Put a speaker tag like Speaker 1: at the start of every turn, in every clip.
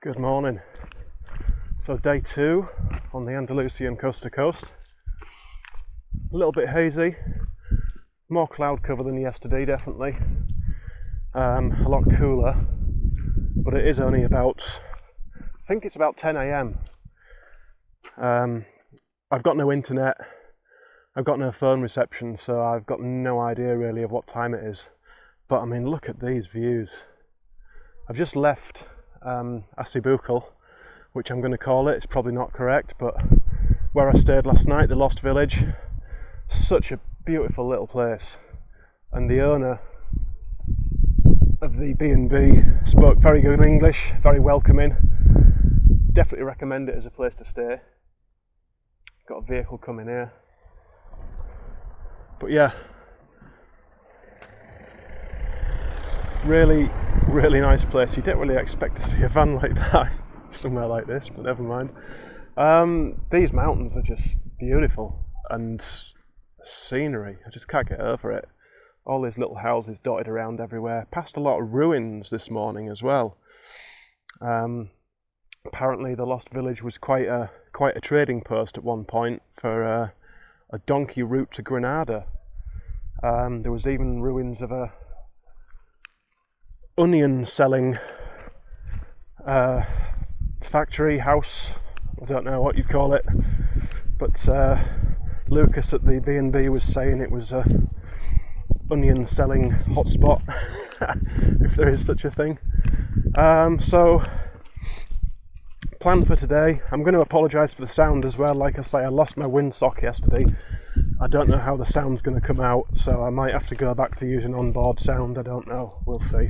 Speaker 1: Good morning. So day 2 on the Andalusian coast to coast. A little bit hazy, more cloud cover than yesterday definitely. A lot cooler, but it is only about, I think it's about 10 a.m. I've got no internet, I've got no phone reception, so I've got no idea really of what time it is. But I mean, look at these views. I've just left Acebuchal, which I'm going to call it. It's probably not correct, but where I stayed last night, the Lost Village. Such a beautiful little place, and the owner of the B&B spoke very good English, very welcoming. Definitely recommend it as a place to stay. Got a vehicle coming here, but yeah, really nice place. You don't really expect to see a van like that somewhere like this, but never mind. These mountains are just beautiful, and scenery, I just can't get over it. All these little houses dotted around everywhere. Passed a lot of ruins this morning as well. Apparently the Lost Village was quite a trading post at one point for a donkey route to Granada. There was even ruins of a onion selling factory house. I don't know what you'd call it, but Lucas at the B&B was saying it was a onion selling hotspot, if there is such a thing. So plan for today, I'm going to apologise for the sound as well. Like I say, I lost my windsock yesterday. I don't know how the sound's going to come out, so I might have to go back to using onboard sound. I don't know, we'll see.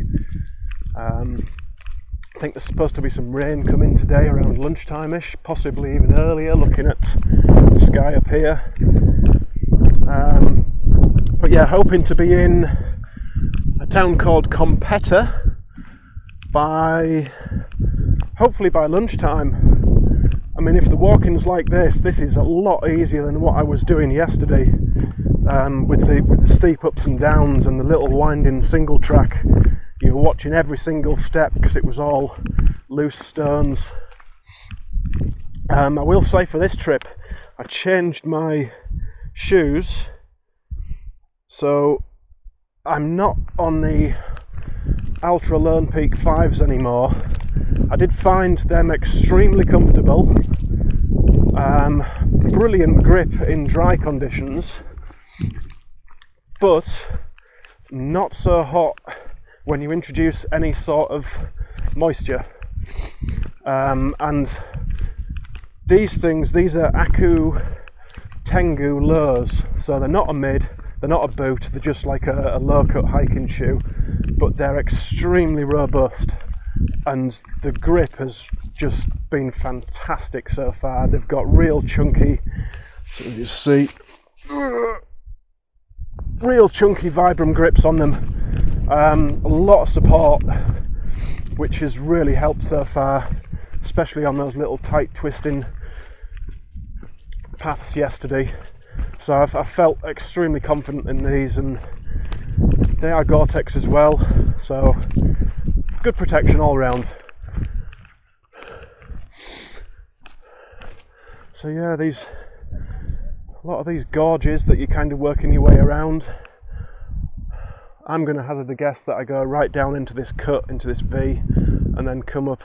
Speaker 1: I think there's supposed to be some rain coming today around lunchtime-ish, possibly even earlier, looking at the sky up here. But yeah, hoping to be in a town called Competa hopefully by lunchtime. I mean, if the walking's like this is a lot easier than what I was doing yesterday, with the steep ups and downs and the little winding single track. You were watching every single step because it was all loose stones. I will say for this trip, I changed my shoes, so I'm not on the Ultra Lone Peak 5s anymore. I did find them extremely comfortable, brilliant grip in dry conditions, but not so hot when you introduce any sort of moisture. And these are Aku Tengu lows, so they're not a mid, they're not a boot, they're just like a low-cut hiking shoe, but they're extremely robust, and the grip has just been fantastic so far. They've got real chunky, so you see, real chunky Vibram grips on them. A lot of support, which has really helped so far, especially on those little tight twisting paths yesterday. So I felt extremely confident in these, and they are Gore-Tex as well, so good protection all round. So yeah, a lot of these gorges that you're kind of working your way around. I'm going to hazard the guess that I go right down into this cut, into this V, and then come up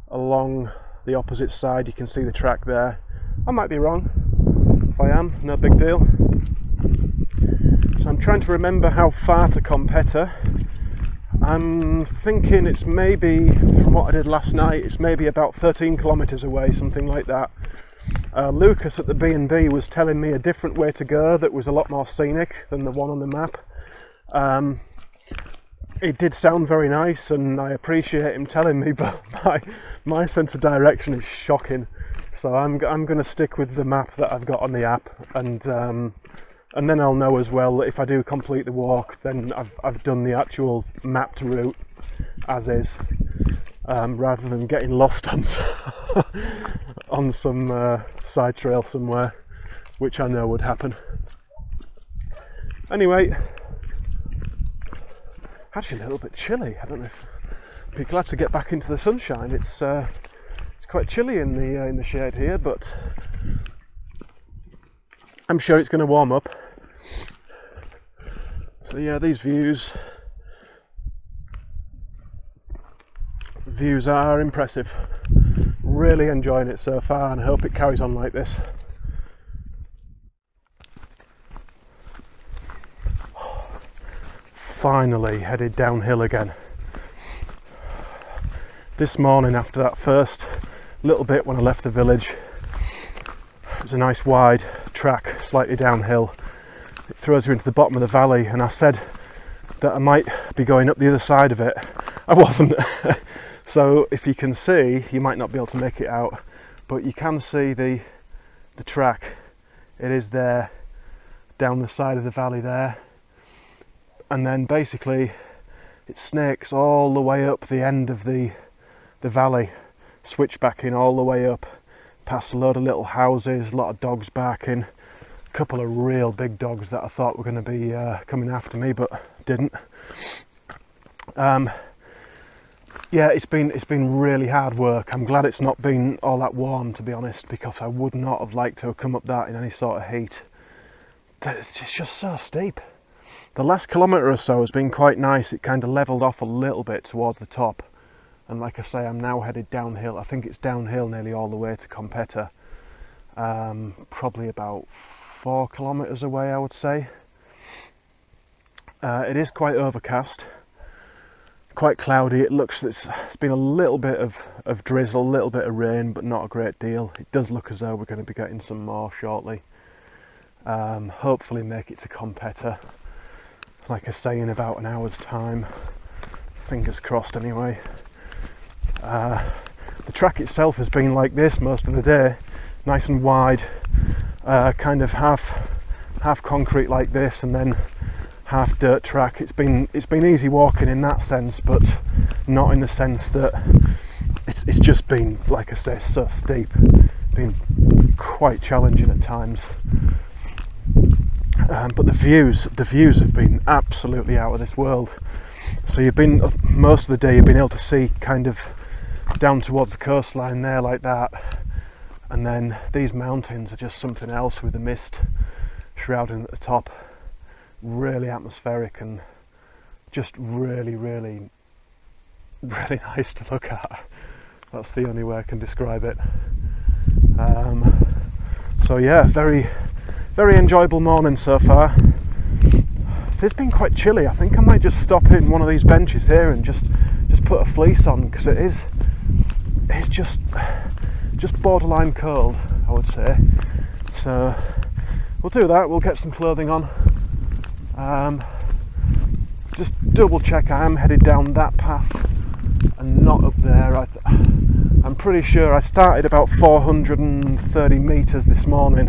Speaker 1: along the opposite side. You can see the track there. I might be wrong. If I am, no big deal. So I'm trying to remember how far to Competa. I'm thinking it's maybe, from what I did last night, it's maybe about 13 kilometres away, something like that. Lucas at the B&B was telling me a different way to go that was a lot more scenic than the one on the map. It did sound very nice, and I appreciate him telling me, but my sense of direction is shocking. So I'm going to stick with the map that I've got on the app, and then I'll know as well that if I do complete the walk, then I've done the actual mapped route as is, rather than getting lost on some side trail somewhere, which I know would happen. Anyway, actually a little bit chilly. I don't know if be glad to get back into the sunshine. It's quite chilly in the shade here, but I'm sure it's going to warm up. So yeah, these views are impressive. Really enjoying it so far, and I hope it carries on like this. Finally headed downhill again. This morning, after that first little bit when I left the village, it was a nice wide track slightly downhill. It throws you into the bottom of the valley, and I said that I might be going up the other side of it. I wasn't. So if you can see, you might not be able to make it out, but you can see the track. It is there down the side of the valley there, and then basically it snakes all the way up the end of the valley, switchbacking all the way up past a load of little houses, a lot of dogs barking, a couple of real big dogs that I thought were going to be coming after me but didn't. Yeah, it's been really hard work. I'm glad it's not been all that warm, to be honest, because I would not have liked to have come up that in any sort of heat. It's just so steep. The last kilometre or so has been quite nice. It kind of levelled off a little bit towards the top, and like I say, I'm now headed downhill. I think it's downhill nearly all the way to Competa, probably about 4 kilometres away, I would say. It is quite overcast, quite cloudy. It looks, it's been a little bit of drizzle, a little bit of rain, but not a great deal. It does look as though we're going to be getting some more shortly. Hopefully make it to Competa, like I say, in about an hour's time. Fingers crossed anyway. The track itself has been like this most of the day, nice and wide, kind of half concrete like this, and then half dirt track. It's been easy walking in that sense, but not in the sense that it's just been, like I say, so steep. Been quite challenging at times. But the views have been absolutely out of this world. So most of the day you've been able to see kind of down towards the coastline there like that, and then these mountains are just something else with the mist shrouding at the top. Really atmospheric and just really nice to look at. That's the only way I can describe it. So yeah, very enjoyable morning so far. It's been quite chilly. I think I might just stop in one of these benches here and just put a fleece on, because it's just borderline cold, I would say. So we'll do that. We'll get some clothing on. Just double check I am headed down that path and not up there. I'm pretty sure I started about 430 metres this morning,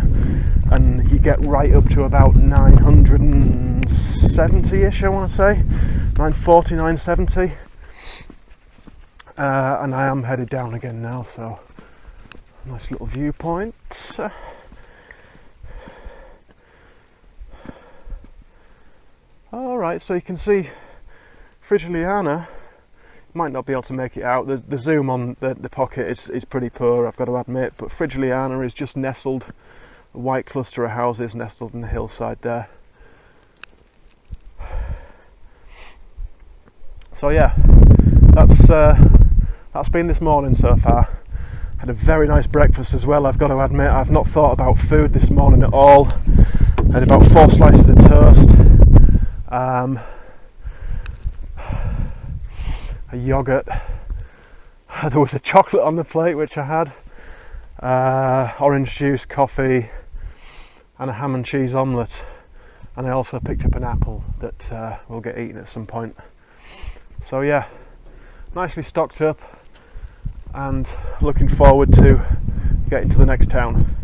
Speaker 1: and you get right up to about 970-ish, I want to say, 940, 970. And I am headed down again now, so nice little viewpoint. Alright, so you can see Frigiliana. Might not be able to make it out. The zoom on the pocket is pretty poor, I've got to admit, but Frigiliana is just nestled, a white cluster of houses nestled in the hillside there. So yeah, that's been this morning so far. Had a very nice breakfast as well, I've got to admit. I've not thought about food this morning at all. Had about 4 slices of toast, a yoghurt. There was a chocolate on the plate which I had, orange juice, coffee, and a ham and cheese omelette. And I also picked up an apple that will get eaten at some point. So yeah, nicely stocked up and looking forward to getting to the next town.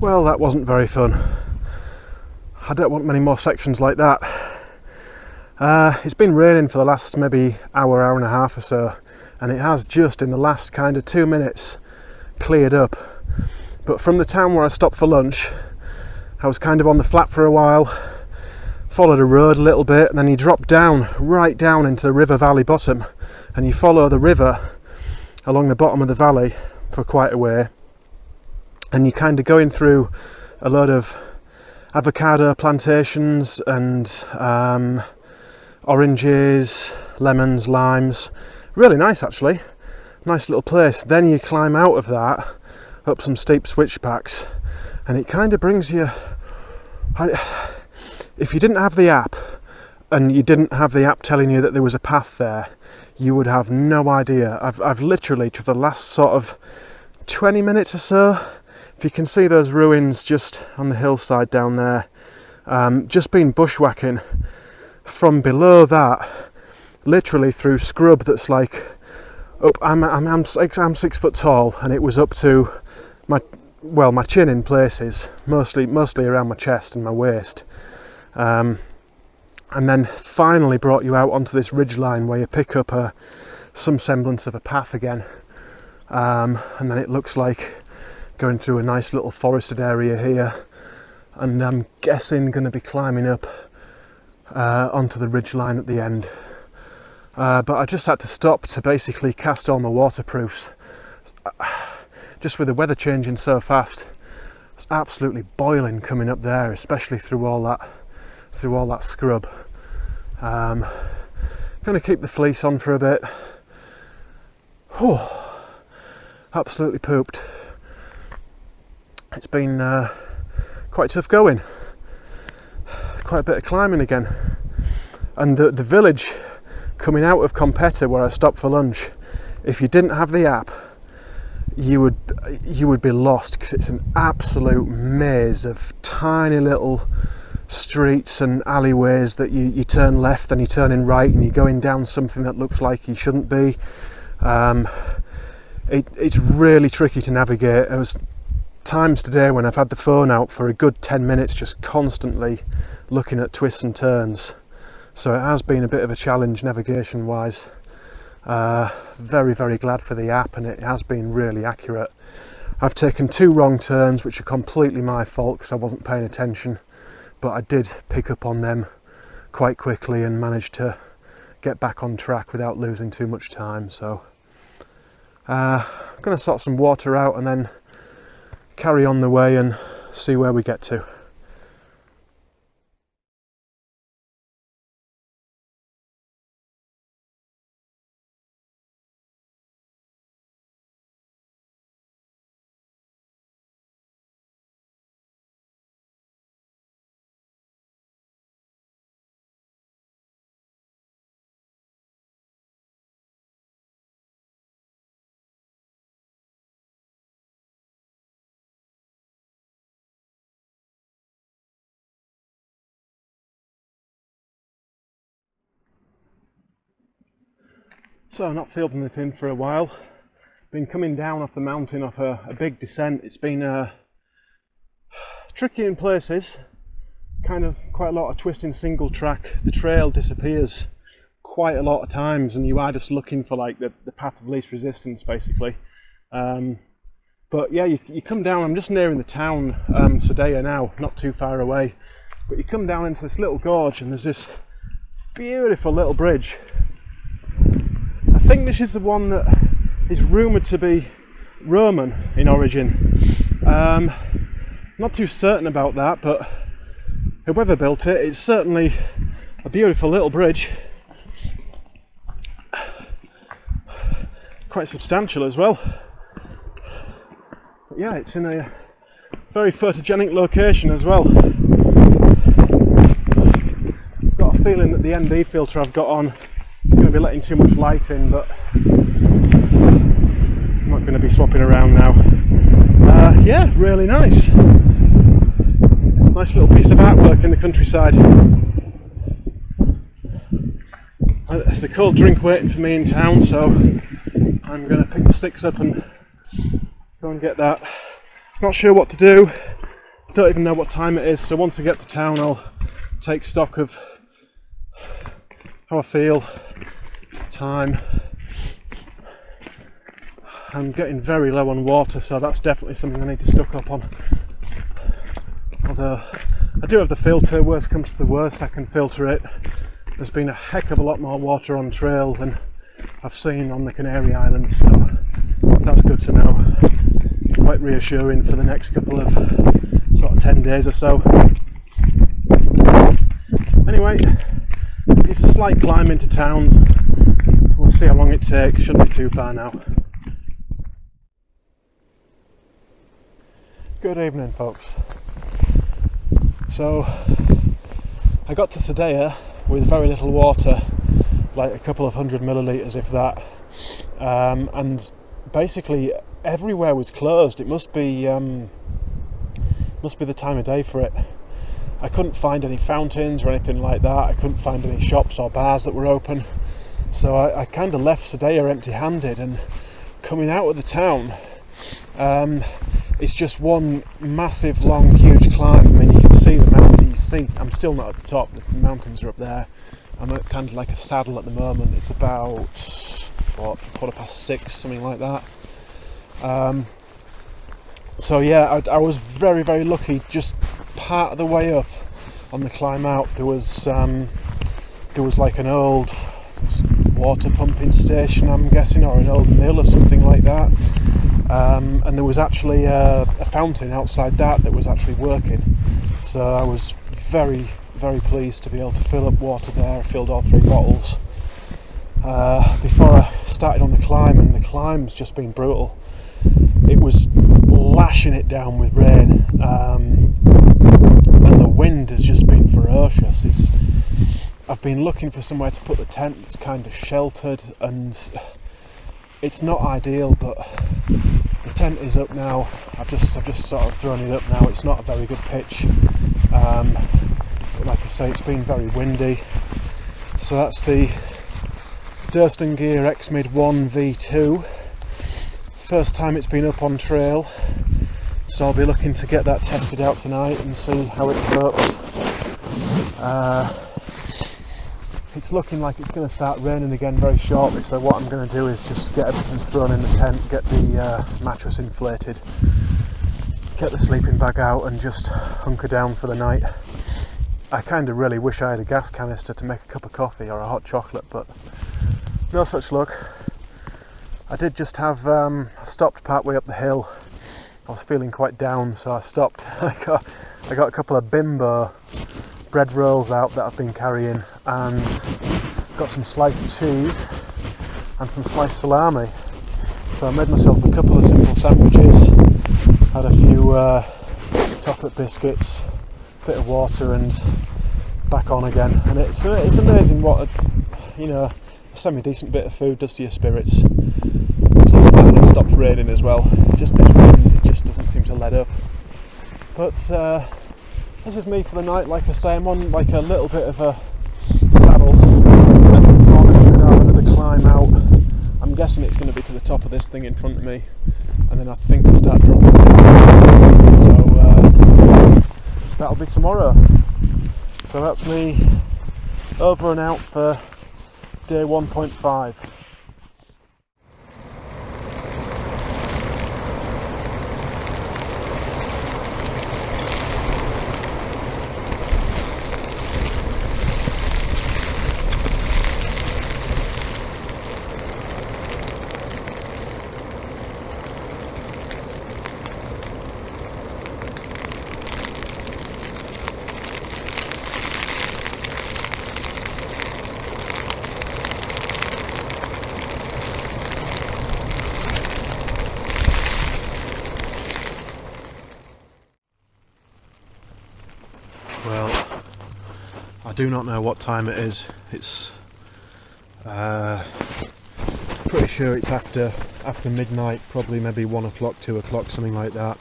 Speaker 1: Well, that wasn't very fun. I don't want many more sections like that. It's been raining for the last maybe hour and a half or so, and it has just in the last kind of 2 minutes cleared up. But from the town where I stopped for lunch, I was kind of on the flat for a while, followed a road a little bit, and then you drop down, right down into the river valley bottom, and you follow the river along the bottom of the valley for quite a way, and you're kind of going through a lot of avocado plantations and oranges, lemons, limes. Really nice actually, nice little place. Then you climb out of that up some steep switchbacks, and it kind of brings you, if you didn't have the app and you didn't have the app telling you that there was a path there, you would have no idea. I've literally, for the last sort of 20 minutes or so, if you can see those ruins just on the hillside down there, just been bushwhacking from below that, literally through scrub that's like up. I'm 6 foot tall, and it was up to my chin in places, mostly around my chest and my waist, and then finally brought you out onto this ridge line where you pick up some semblance of a path again, and then it looks like going through a nice little forested area here, and I'm guessing going to be climbing up onto the ridge line at the end. But I just had to stop to basically cast all my waterproofs. Just with the weather changing so fast, it's absolutely boiling coming up there, especially through all that scrub. Going to keep the fleece on for a bit. Whew, absolutely pooped. It's been quite tough going. Quite a bit of climbing again. And the village coming out of Competa, where I stopped for lunch, if you didn't have the app, you would be lost, because it's an absolute maze of tiny little streets and alleyways that you turn left, then you turn in right, and you're going down something that looks like you shouldn't be. It's really tricky to navigate. There was times today when I've had the phone out for a good 10 minutes just constantly looking at twists and turns, so it has been a bit of a challenge navigation wise. Very, very glad for the app, and it has been really accurate. I've taken 2 wrong turns, which are completely my fault because I wasn't paying attention, but I did pick up on them quite quickly and managed to get back on track without losing too much time. So I'm going to sort some water out and then carry on the way and see where we get to. So not feeling anything for a while. Been coming down off the mountain off a big descent. It's been tricky in places, kind of quite a lot of twisting single track. The trail disappears quite a lot of times, and you are just looking for like the path of least resistance basically. But yeah, you come down. I'm just nearing the town, Sedea now, not too far away, but you come down into this little gorge and there's this beautiful little bridge. I think this is the one that is rumoured to be Roman in origin. Not too certain about that, but whoever built it, it's certainly a beautiful little bridge. Quite substantial as well. But yeah, it's in a very photogenic location as well. Got a feeling that the ND filter I've got on is going to be letting too much light in, but I'm not going to be swapping around now. Yeah, really nice. Nice little piece of artwork in the countryside. There's a cold drink waiting for me in town, so I'm going to pick the sticks up and go and get that. Not sure what to do. don't even know what time it is, so once I get to town I'll take stock of how I feel, time. I'm getting very low on water, so that's definitely something I need to stock up on. Although I do have the filter, worst comes to the worst, I can filter it. There's been a heck of a lot more water on trail than I've seen on the Canary Islands, so that's good to know. Quite reassuring for the next couple of sort of 10 days or so. Anyway, it's a slight climb into town, so we'll see how long it takes. Shouldn't be too far now. Good evening, folks. So I got to Sadea with very little water, like a couple of 100 millilitres if that, and basically everywhere was closed. It must be the time of day for it. I couldn't find any fountains or anything like that. I couldn't find any shops or bars that were open, so I kind of left Sadea empty-handed, and coming out of the town, it's just one massive, long, huge climb. I mean, you can see the mountains. I'm still not at the top. The mountains are up there. I'm at kind of like a saddle at the moment. It's about, what, 6:15, something like that. So yeah, I was very, very lucky. Just part of the way up on the climb out, there was like an old water pumping station, I'm guessing, or an old mill or something like that. And there was actually a fountain outside that was actually working. So I was very, very pleased to be able to fill up water there. I filled all 3 bottles before I started on the climb, and the climb's just been brutal. It was lashing it down with rain, and the wind has just been ferocious. I've been looking for somewhere to put the tent that's kind of sheltered, and it's not ideal, but the tent is up now. I've just sort of thrown it up now. It's not a very good pitch, but like I say, it's been very windy. So that's the Durston Gear X-Mid 1 V2. First time it's been up on trail, so I'll be looking to get that tested out tonight and see how it copes. It's looking like it's going to start raining again very shortly, so what I'm going to do is just get everything thrown in the tent, get the mattress inflated, get the sleeping bag out and just hunker down for the night. I kind of really wish I had a gas canister to make a cup of coffee or a hot chocolate, but no such luck. I did just have, I stopped part way up the hill. I was feeling quite down, so I stopped. I got a couple of Bimbo bread rolls out that I've been carrying, and got some sliced cheese and some sliced salami. So I made myself a couple of simple sandwiches, had a few chocolate biscuits, a bit of water, and back on again. And it's amazing what a semi-decent bit of food does to your spirits. Plus the fact that it stops raining as well. It's just this wind, it just doesn't seem to let up. But this is me for the night. Like I say, I'm on like a little bit of a saddle on the climb out. I'm guessing it's going to be to the top of this thing in front of me, and then I think I'll start dropping down. So that'll be tomorrow. So that's me over and out for day 1.5. Well, I do not know what time it is. It's pretty sure it's after midnight, probably maybe 1 o'clock, 2 o'clock, something like that.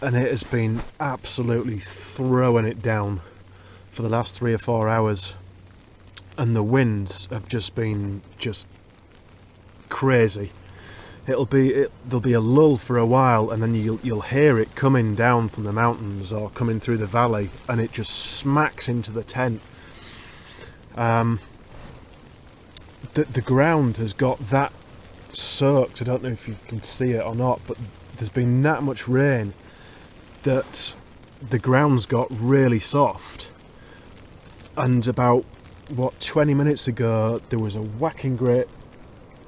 Speaker 1: And it has been absolutely throwing it down for the last 3 or 4 hours. And the winds have just been crazy. there'll be a lull for a while, and then you'll hear it coming down from the mountains or coming through the valley, and it just smacks into the tent. The ground has got that soaked. I don't know if you can see it or not, but there's been that much rain that the ground's got really soft. And about 20 minutes ago there was a whacking great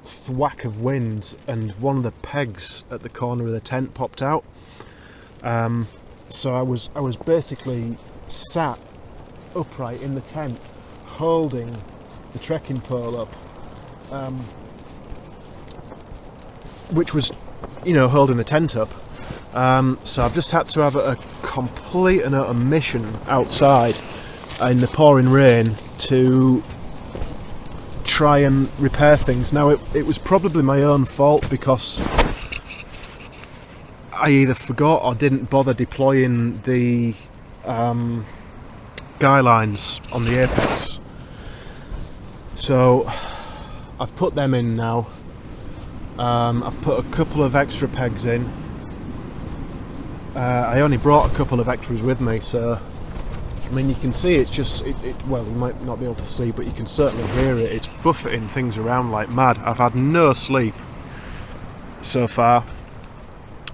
Speaker 1: thwack of wind, and one of the pegs at the corner of the tent popped out. So I was basically sat upright in the tent holding the trekking pole up, which was, holding the tent up. So I've just had to have a complete and utter mission outside in the pouring rain to try and repair things. Now it was probably my own fault, because I either forgot or didn't bother deploying the guy lines on the apex. So I've put them in now. I've put a couple of extra pegs in. I only brought a couple of extras with me, so I mean, you can see it's just, well, you might not be able to see, but you can certainly hear it. It's buffeting things around like mad. I've had no sleep so far.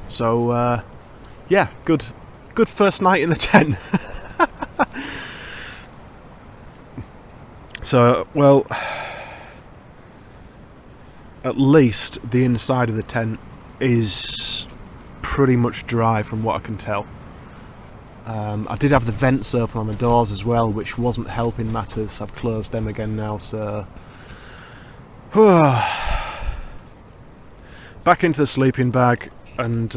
Speaker 1: So, yeah, good first night in the tent. So, well, at least the inside of the tent is pretty much dry from what I can tell. I did have the vents open on the doors as well, which wasn't helping matters. I've closed them again now, so back into the sleeping bag, and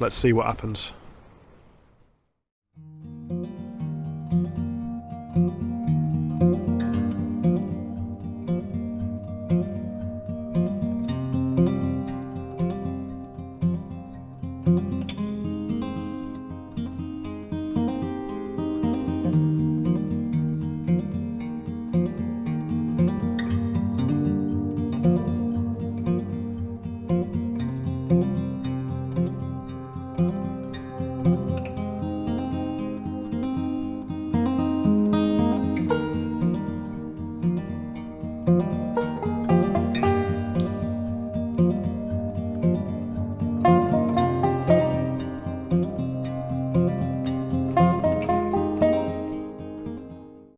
Speaker 1: let's see what happens.